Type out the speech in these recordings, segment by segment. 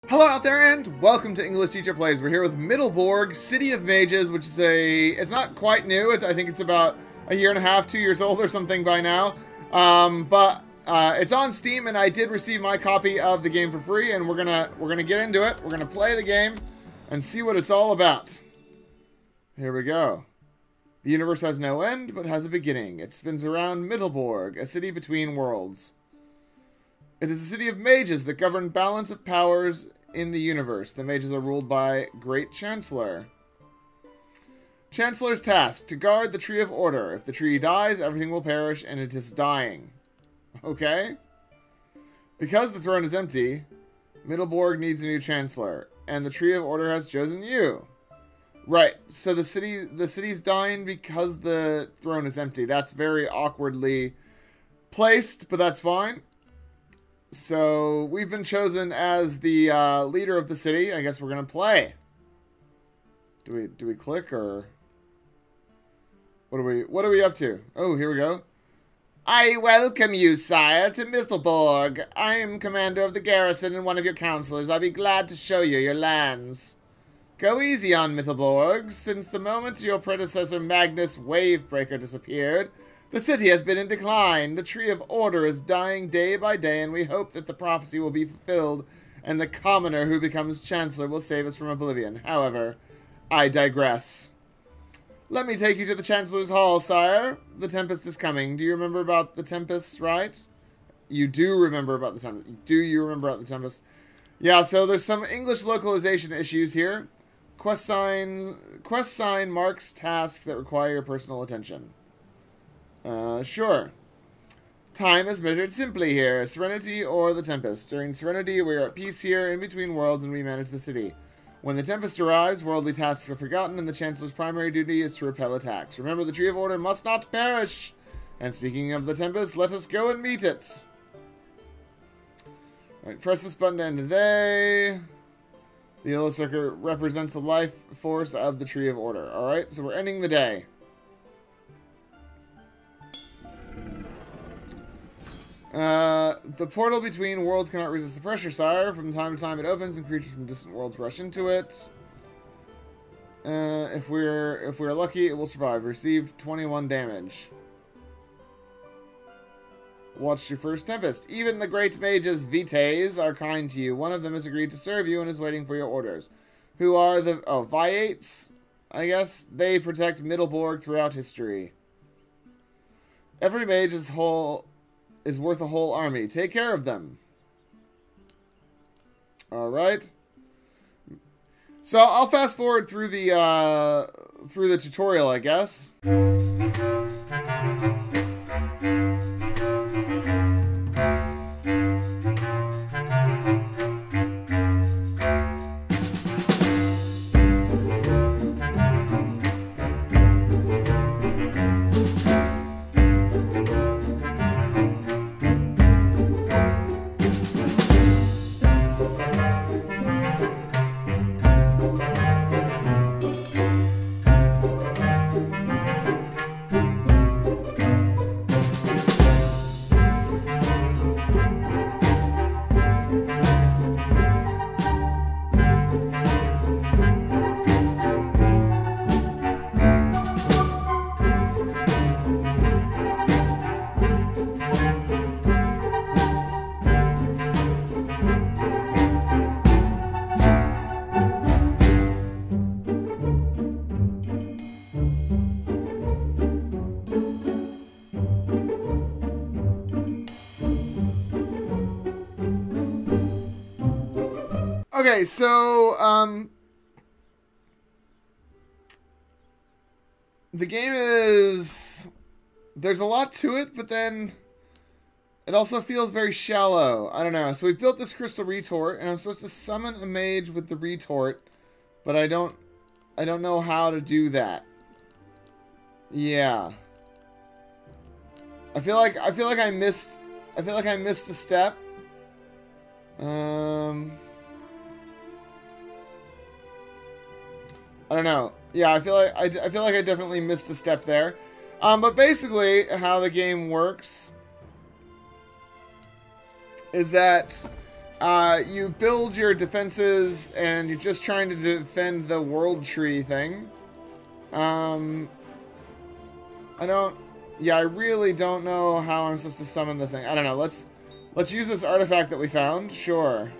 Hello out there and welcome to English Teacher Plays. We're here with Mittleborg, City of Mages, which is it's not quite new. I think it's about a year and a half, 2 years old or something by now. But it's on Steam and I did receive my copy of the game for free and we're gonna get into it. We're gonna play the game and see what it's all about. Here we go. The universe has no end, but has a beginning. It spins around Mittleborg, a city between worlds. It is a city of mages that govern balance of powers in the universe. The mages are ruled by Great Chancellor. Chancellor's task, to guard the Tree of Order. If the tree dies, everything will perish, and it is dying. Okay? Because the throne is empty, Mittleborg needs a new Chancellor, and the Tree of Order has chosen you. Right, so the city's dying because the throne is empty. That's very awkwardly placed, but that's fine. So, we've been chosen as the leader of the city. I guess we're going to play. Do we click or what are we up to? Oh, here we go. I welcome you, sire, to Mittleborg. I am commander of the garrison and one of your counselors. I'll be glad to show you your lands. Go easy on Mittleborg. Since the moment your predecessor Magnus Wavebreaker disappeared, the city has been in decline. The Tree of Order is dying day by day, and we hope that the prophecy will be fulfilled, and the commoner who becomes Chancellor will save us from oblivion. However, I digress. Let me take you to the Chancellor's Hall, sire. The Tempest is coming. Do you remember about the Tempest, right? You do remember about the Tempest. Do you remember about the Tempest? Yeah, so there's some English localization issues here. Quest sign marks tasks that require your personal attention. Sure. Time is measured simply here. Serenity or the Tempest. During Serenity, we are at peace here, in between worlds, and we manage the city. When the Tempest arrives, worldly tasks are forgotten, and the Chancellor's primary duty is to repel attacks. Remember, the Tree of Order must not perish! And speaking of the Tempest, let us go and meet it! Alright, press this button to end today. The yellow circle represents the life force of the Tree of Order. Alright, so we're ending the day. The portal between worlds cannot resist the pressure, sire. From time to time it opens and creatures from distant worlds rush into it. If we're lucky, it will survive. Received 21 damage. Watched your first Tempest. Even the great mages, Vites, are kind to you. One of them has agreed to serve you and is waiting for your orders. Who are the... Oh, Viates? I guess. They protect Mittleborg throughout history. Every mage is worth a whole army. Take care of them. Alright. So I'll fast forward through the tutorial, I guess. Okay, so, the game is, there's a lot to it, but then it also feels very shallow. I don't know. So we've built this crystal retort, and I'm supposed to summon a mage with the retort, but I don't know how to do that. Yeah. I feel like I missed a step. I don't know. Yeah, I feel like I definitely missed a step there. But basically, how the game works is that You build your defenses, and you're just trying to defend the world tree thing. I really don't know how I'm supposed to summon this thing. I don't know. Let's use this artifact that we found. Sure.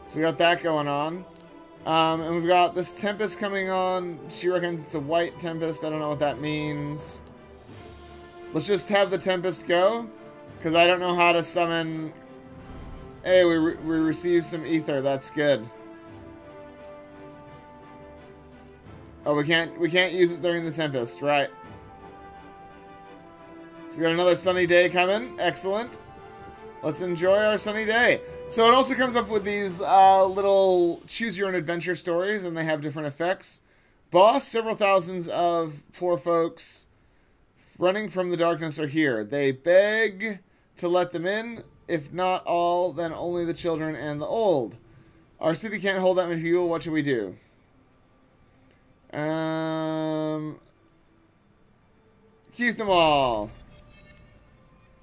So we got that going on. And we've got this Tempest coming on. She reckons it's a white Tempest. I don't know what that means. Let's just have the Tempest go, because I don't know how to summon... Hey, we received some ether. That's good. Oh, we can't use it during the Tempest, right? So we got another sunny day coming. Excellent. Let's enjoy our sunny day. So it also comes up with these little choose-your-own-adventure stories, and they have different effects. Boss, several thousands of poor folks running from the darkness are here. They beg to let them in. If not all, then only the children and the old. Our city can't hold that many people. What should we do? Keep them all.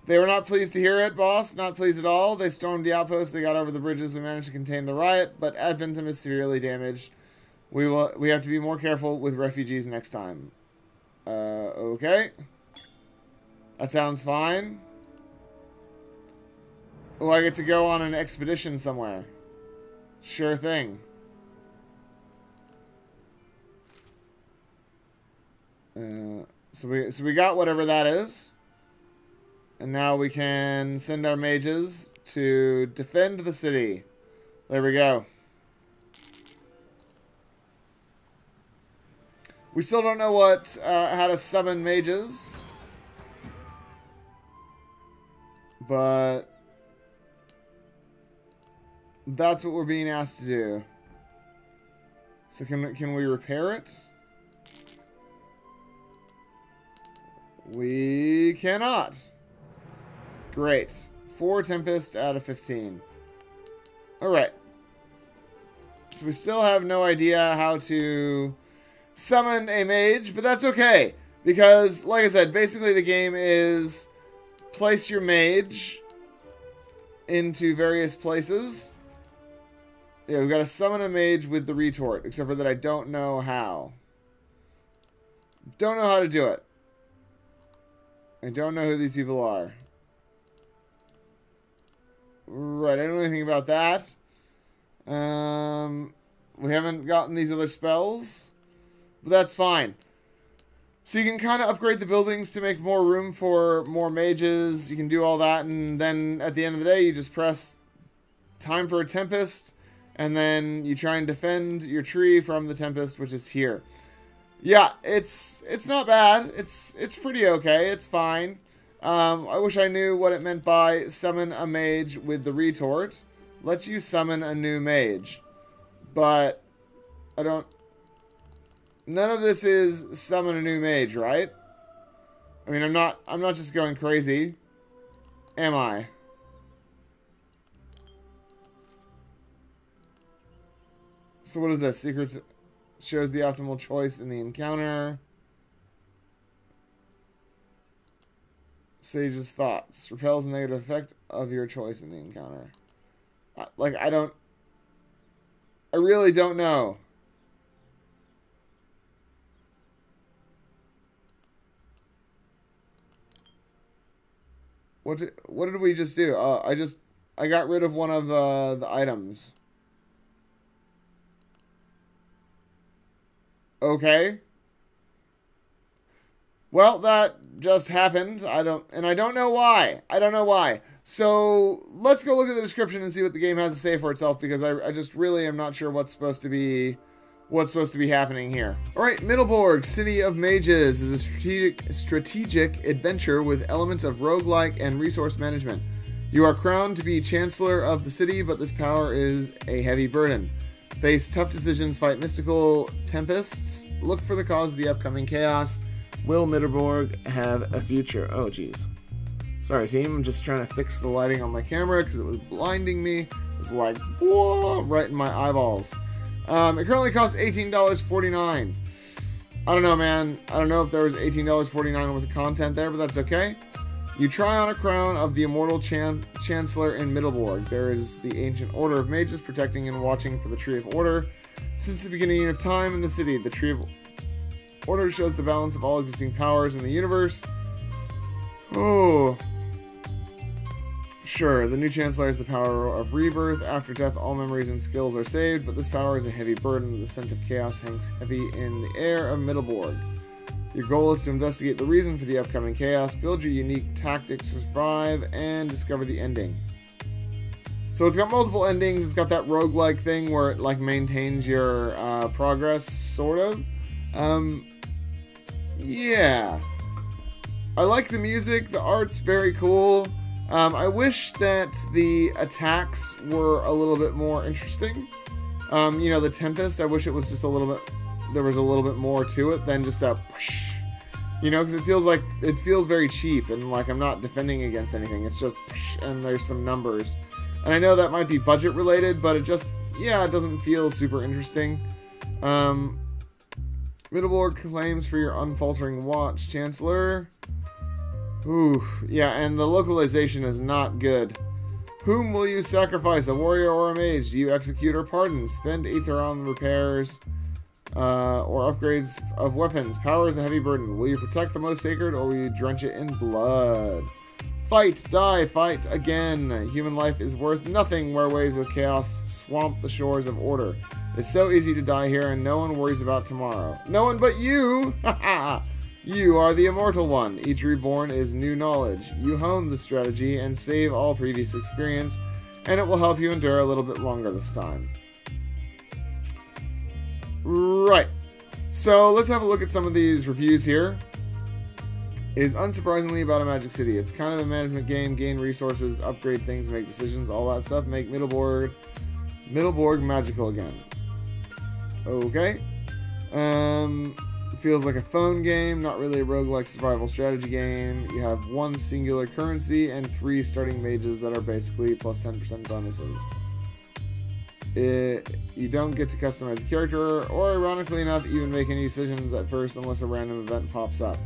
They were not pleased to hear it, boss. Not pleased at all. They stormed the outpost. They got over the bridges. We managed to contain the riot, but Adventum is severely damaged. We have to be more careful with refugees next time. Okay. That sounds fine. Oh, I get to go on an expedition somewhere. Sure thing. So we got whatever that is. And now we can send our mages to defend the city. There we go. We still don't know how to summon mages. But that's what we're being asked to do. So can we repair it? We cannot. Great. 4 Tempest out of 15. Alright. So we still have no idea how to summon a mage, but that's okay. Because, like I said, basically the game is place your mage into various places. Yeah, we've got to summon a mage with the retort, except for that I don't know how. Don't know how to do it. I don't know who these people are. Right, I don't know anything about that. We haven't gotten these other spells, but that's fine. So you can kind of upgrade the buildings to make more room for more mages. You can do all that, and then at the end of the day, you just press time for a Tempest, and then you try and defend your tree from the Tempest, which is here. Yeah, it's not bad. It's pretty okay. It's fine. I wish I knew what it meant by summon a mage with the retort. Lets you summon a new mage. But I don't... None of this is summon a new mage, right? I mean, I'm not just going crazy. Am I? So what is this? Secrets shows the optimal choice in the encounter. Sage's thoughts. Repels a negative effect of your choice in the encounter. Like, I really don't know. What did we just do? I got rid of one of the items. Okay. Well, that just happened. I don't know why. I don't know why. So let's go look at the description and see what the game has to say for itself, because I just really am not sure what's supposed to be happening here. All right, Mittleborg, City of Mages, is a strategic adventure with elements of roguelike and resource management. You are crowned to be Chancellor of the city, but this power is a heavy burden. Face tough decisions, fight mystical tempests, look for the cause of the upcoming chaos. Will Mittleborg have a future? Oh, jeez. Sorry, team. I'm just trying to fix the lighting on my camera because it was blinding me. It was like, whoa, right in my eyeballs. It currently costs $18.49. I don't know, man. I don't know if there was $18.49 worth of content there, but that's okay. You try on a crown of the immortal Chancellor in Mittleborg. There is the ancient order of mages protecting and watching for the Tree of Order. Since the beginning of time in the city, the Tree of Order shows the balance of all existing powers in the universe. Oh. Sure, the new Chancellor has the power of rebirth. After death, all memories and skills are saved, but this power is a heavy burden. The scent of chaos hangs heavy in the air of Mittleborg. Your goal is to investigate the reason for the upcoming chaos, build your unique tactics to survive, and discover the ending. So it's got multiple endings. It's got that roguelike thing where it like maintains your progress, sort of. Yeah. I like the music. The art's very cool. I wish that the attacks were a little bit more interesting. You know, the Tempest, I wish it was just a little bit... there was a little bit more to it than just a push, you know, because it feels very cheap, and like I'm not defending against anything. It's just push, and there's some numbers, and I know that might be budget related, but it just, yeah, it doesn't feel super interesting. Mittleborg claims for your unfaltering watch, Chancellor. Ooh, yeah, and the localization is not good. Whom will you sacrifice, a warrior or a mage? Do you execute or pardon? Spend ether on repairs or upgrades of weapons. Power is a heavy burden. Will you protect the most sacred, or will you drench it in blood? Fight, die, fight again. Human life is worth nothing where waves of chaos swamp the shores of order. It's so easy to die here, and no one worries about tomorrow. No one but you! Haha! You are the immortal one. Each reborn is new knowledge. You hone the strategy and save all previous experience, and it will help you endure a little bit longer this time. Right. So let's have a look at some of these reviews here. Is unsurprisingly about a magic city. It's kind of a management game. Gain resources, upgrade things, make decisions, all that stuff. Make Mittleborg magical again. Okay. Feels like a phone game, not really a roguelike survival strategy game. You have one singular currency and 3 starting mages that are basically plus 10% bonuses. You don't get to customize a character, or ironically enough, even make any decisions at first unless a random event pops up.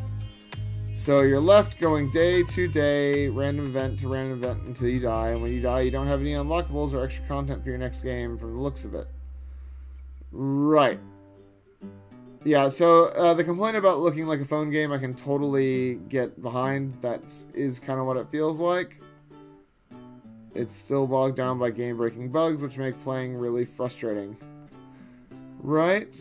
So you're left going day to day, random event to random event until you die, and when you die, you don't have any unlockables or extra content for your next game from the looks of it. Right. Yeah, so the complaint about looking like a phone game, I can totally get behind. That is kind of what it feels like. It's still bogged down by game-breaking bugs, which make playing really frustrating. Right?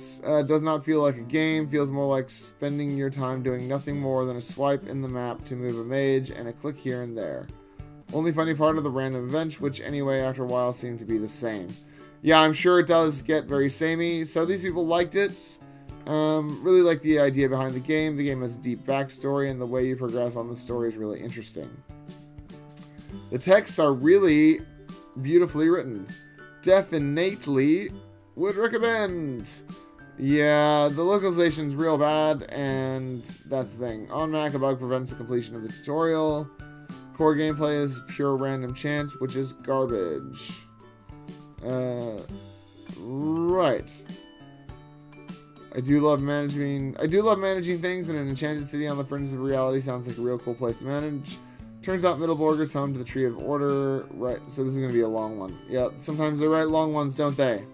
Does not feel like a game. Feels more like spending your time doing nothing more than a swipe in the map to move a mage and a click here and there. Only funny part of the random events, which anyway after a while seem to be the same. Yeah, I'm sure it does get very samey. So these people liked it. Really like the idea behind the game. The game has a deep backstory, and the way you progress on the story is really interesting. The texts are really beautifully written. Definitely would recommend. Yeah, the localization's real bad, and that's the thing. On Mac, a bug prevents the completion of the tutorial. Core gameplay is pure random chance, which is garbage. Right. I do love managing things, and an enchanted city on the fringes of reality sounds like a real cool place to manage. Turns out Mittleborg is home to the Tree of Order. Right, so this is going to be a long one. Yeah, sometimes they write long ones, don't they?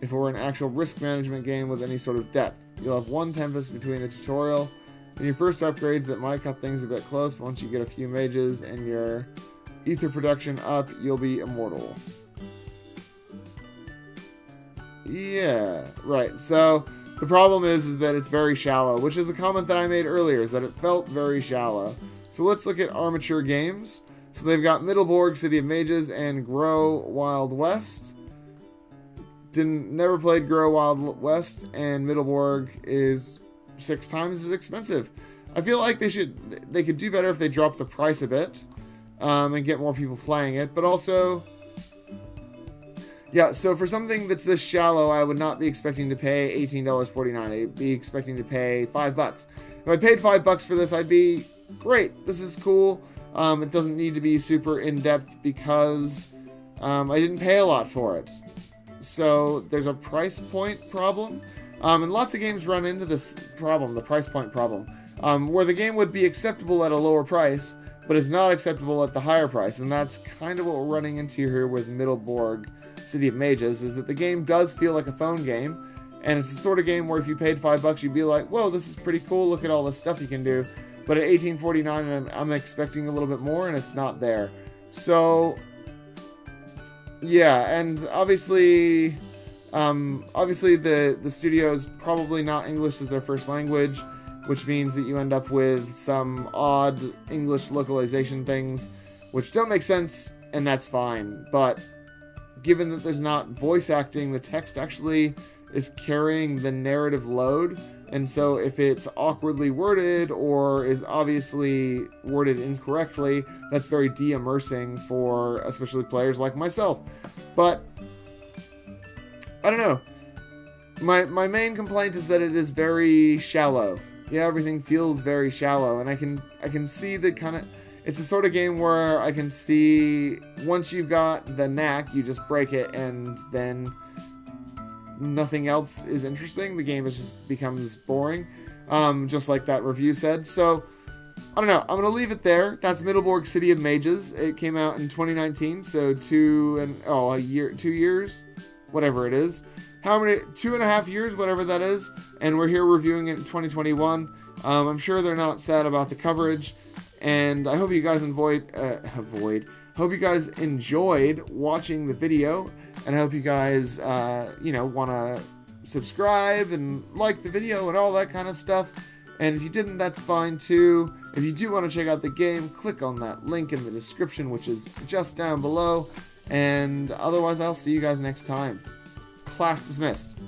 If it were an actual risk management game with any sort of depth. You'll have one Tempest between the tutorial and your first upgrades that might cut things a bit close, but once you get a few mages and your ether production up, you'll be immortal. Yeah, right. So the problem is that it's very shallow, which is a comment that I made earlier, is that it felt very shallow. So let's look at Armature Games. So they've got Mittleborg, City of Mages, and Grow Wild West. Never played Grow Wild West, and Mittleborg is 6 times as expensive. I feel like they could do better if they dropped the price a bit, and get more people playing it. But also, yeah, so for something that's this shallow, I would not be expecting to pay $18.49. I'd be expecting to pay $5. If I paid $5 for this, I'd be great. This is cool. It doesn't need to be super in-depth because I didn't pay a lot for it. So there's a price point problem. And lots of games run into this problem, the price point problem, where the game would be acceptable at a lower price, but it's not acceptable at the higher price. And that's kind of what we're running into here with Mittleborg City of Mages, is that the game does feel like a phone game. And it's the sort of game where if you paid $5, you'd be like, whoa, this is pretty cool. Look at all this stuff you can do. But at $18.49, I'm expecting a little bit more, and it's not there. So, yeah, and obviously the studio is probably not English as their first language, which means that you end up with some odd English localization things, which don't make sense, and that's fine. But given that there's not voice acting, the text actually is carrying the narrative load, and so if it's awkwardly worded or is obviously worded incorrectly, that's very de-immersing for especially players like myself. But I don't know. My main complaint is that it is very shallow. Yeah, everything feels very shallow, and I can see the kind of, it's a sort of game where I can see once you've got the knack, you just break it, and then nothing else is interesting. The game just becomes boring, just like that review said. So, I don't know. I'm going to leave it there. That's Mittleborg City of Mages. It came out in 2019, so 2 years, whatever it is. How many? 2.5 years, whatever that is. And we're here reviewing it in 2021. I'm sure they're not sad about the coverage, and I hope you guys hope you guys enjoyed watching the video, and I hope you guys, want to subscribe and like the video and all that kind of stuff. And if you didn't, that's fine too. If you do want to check out the game, click on that link in the description, which is just down below. And otherwise, I'll see you guys next time. Class dismissed.